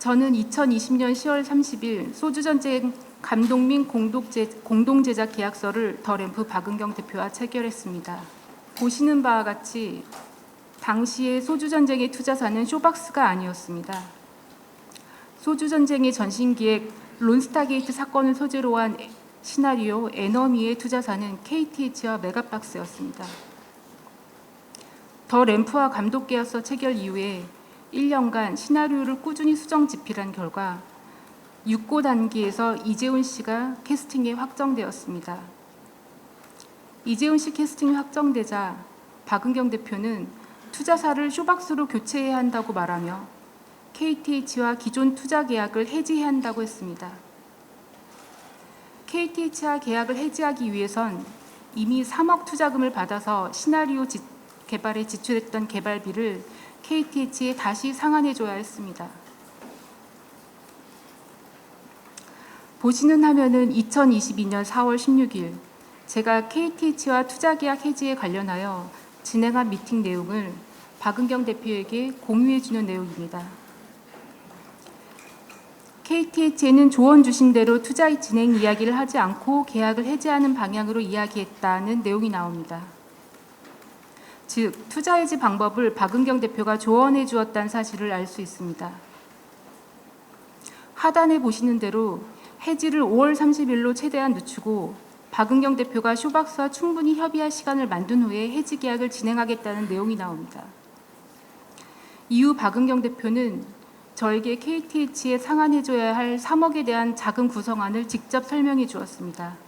저는 2020년 10월 30일 소주전쟁 감독 및 공동제작 계약서를 더 램프 박은경 대표와 체결했습니다. 보시는 바와 같이 당시의 소주전쟁의 투자사는 쇼박스가 아니었습니다. 소주전쟁의 전신기획 론스타게이트 사건을 소재로 한 시나리오 에너미의 투자사는 KTH와 메가박스였습니다. 더 램프와 감독 계약서 체결 이후에 1년간 시나리오를 꾸준히 수정 집필한 결과 6고 단계에서 이재훈 씨가 캐스팅에 확정되었습니다. 이재훈 씨 캐스팅이 확정되자 박은경 대표는 투자사를 쇼박스로 교체해야 한다고 말하며 KTH와 기존 투자 계약을 해지해야 한다고 했습니다. KTH와 계약을 해지하기 위해선 이미 3억 투자금을 받아서 시나리오 개발에 지출했던 개발비를 KTH에 다시 상환해줘야 했습니다. 보시는 화면은 2022년 4월 16일 제가 KTH와 투자계약 해지에 관련하여 진행한 미팅 내용을 박은경 대표에게 공유해주는 내용입니다. KTH에는 조언 주신 대로 투자 진행 이야기를 하지 않고 계약을 해지하는 방향으로 이야기했다는 내용이 나옵니다. 즉, 투자 해지 방법을 박은경 대표가 조언해 주었다는 사실을 알 수 있습니다. 하단에 보시는 대로 해지를 5월 30일로 최대한 늦추고 박은경 대표가 쇼박스와 충분히 협의할 시간을 만든 후에 해지 계약을 진행하겠다는 내용이 나옵니다. 이후 박은경 대표는 저에게 KTH에 상환해줘야 할 3억에 대한 자금 구성안을 직접 설명해 주었습니다.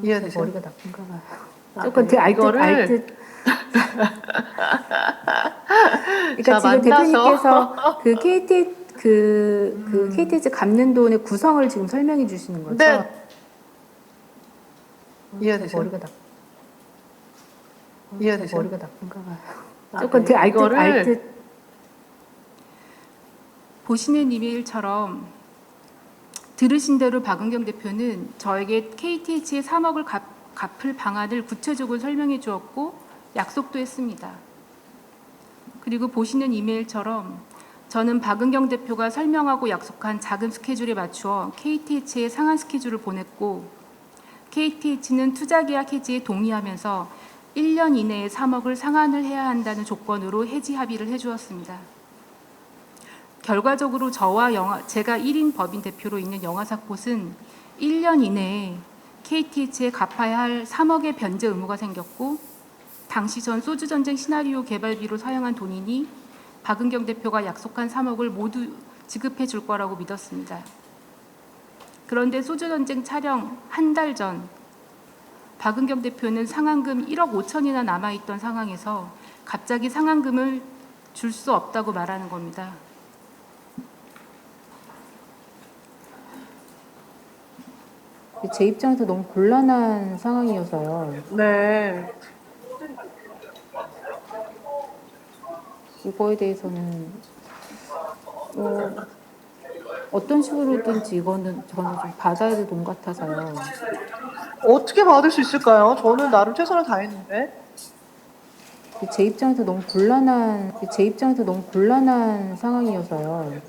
이해되세요? 머리가 나쁜가 봐요. 조금 알 듯. 그러니까 지금 대표님께서 그 KTH 갚는 돈의 구성을 지금 설명해 주시는 거죠? 네. 이해되세요? 이해되세요? 머리가 나쁜가 봐요. 조금 알 듯. 보시는 이메일처럼 들으신 대로 박은경 대표는 저에게 KTH의 3억을 갚을 방안을 구체적으로 설명해 주었고 약속도 했습니다. 그리고 보시는 이메일처럼 저는 박은경 대표가 설명하고 약속한 자금 스케줄에 맞추어 KTH의 상한 스케줄을 보냈고 KTH는 투자계약 해지에 동의하면서 1년 이내에 3억을 상환을 해야 한다는 조건으로 해지 합의를 해주었습니다. 결과적으로 제가 1인 법인 대표로 있는 영화사폿은 1년 이내에 KTH에 갚아야 할 3억의 변제 의무가 생겼고 당시 전 소주전쟁 시나리오 개발비로 사용한 돈이니 박은경 대표가 약속한 3억을 모두 지급해 줄 거라고 믿었습니다. 그런데 소주전쟁 촬영 한 달 전 박은경 대표는 상환금 1억 5천이나 남아있던 상황에서 갑자기 상환금을 줄 수 없다고 말하는 겁니다. 제 입장에서 너무 곤란한 상황이어서요. 네. 이거에 대해서는 어떤 식으로든지 저는 좀 받아야 될 돈 같아서요. 어떻게 받을 수 있을까요? 저는 나름 최선을 다했는데. 제 입장에서 너무 곤란한 상황이어서요.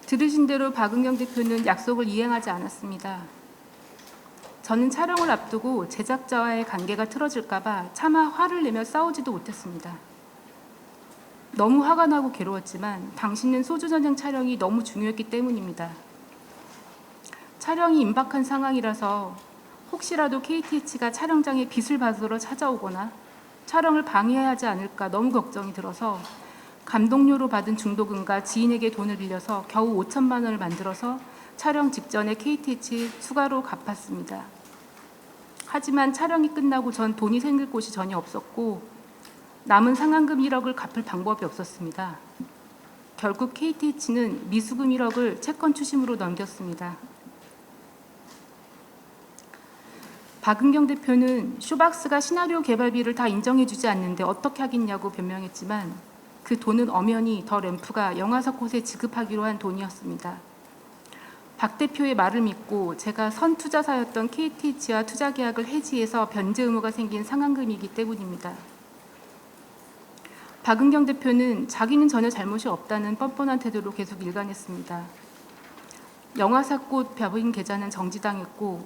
들으신 대로 박은경 대표는 약속을 이행하지 않았습니다. 저는 촬영을 앞두고 제작자와의 관계가 틀어질까 봐 차마 화를 내며 싸우지도 못했습니다. 너무 화가 나고 괴로웠지만 당시는 소주전쟁 촬영이 너무 중요했기 때문입니다. 촬영이 임박한 상황이라서 혹시라도 KTH가 촬영장에 빚을 받으러 찾아오거나 촬영을 방해하지 않을까 너무 걱정이 들어서 감독료로 받은 중도금과 지인에게 돈을 빌려서 겨우 5천만 원을 만들어서 촬영 직전에 KTH 추가로 갚았습니다. 하지만 촬영이 끝나고 전 돈이 생길 곳이 전혀 없었고 남은 상환금 1억을 갚을 방법이 없었습니다. 결국 KTH는 미수금 1억을 채권 추심으로 넘겼습니다. 박은경 대표는 쇼박스가 시나리오 개발비를 다 인정해주지 않는데 어떻게 하겠냐고 변명했지만 그 돈은 엄연히 더 램프가 영화사폿에 지급하기로 한 돈이었습니다. 박 대표의 말을 믿고 제가 선투자사였던 KTH와 투자계약을 해지해서 변제 의무가 생긴 상환금이기 때문입니다. 박은경 대표는 자기는 전혀 잘못이 없다는 뻔뻔한 태도로 계속 일관했습니다. 영화사꽃 법인 계좌는 정지당했고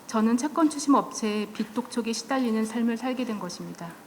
저는 채권 추심 업체의 빚 독촉에 시달리는 삶을 살게 된 것입니다.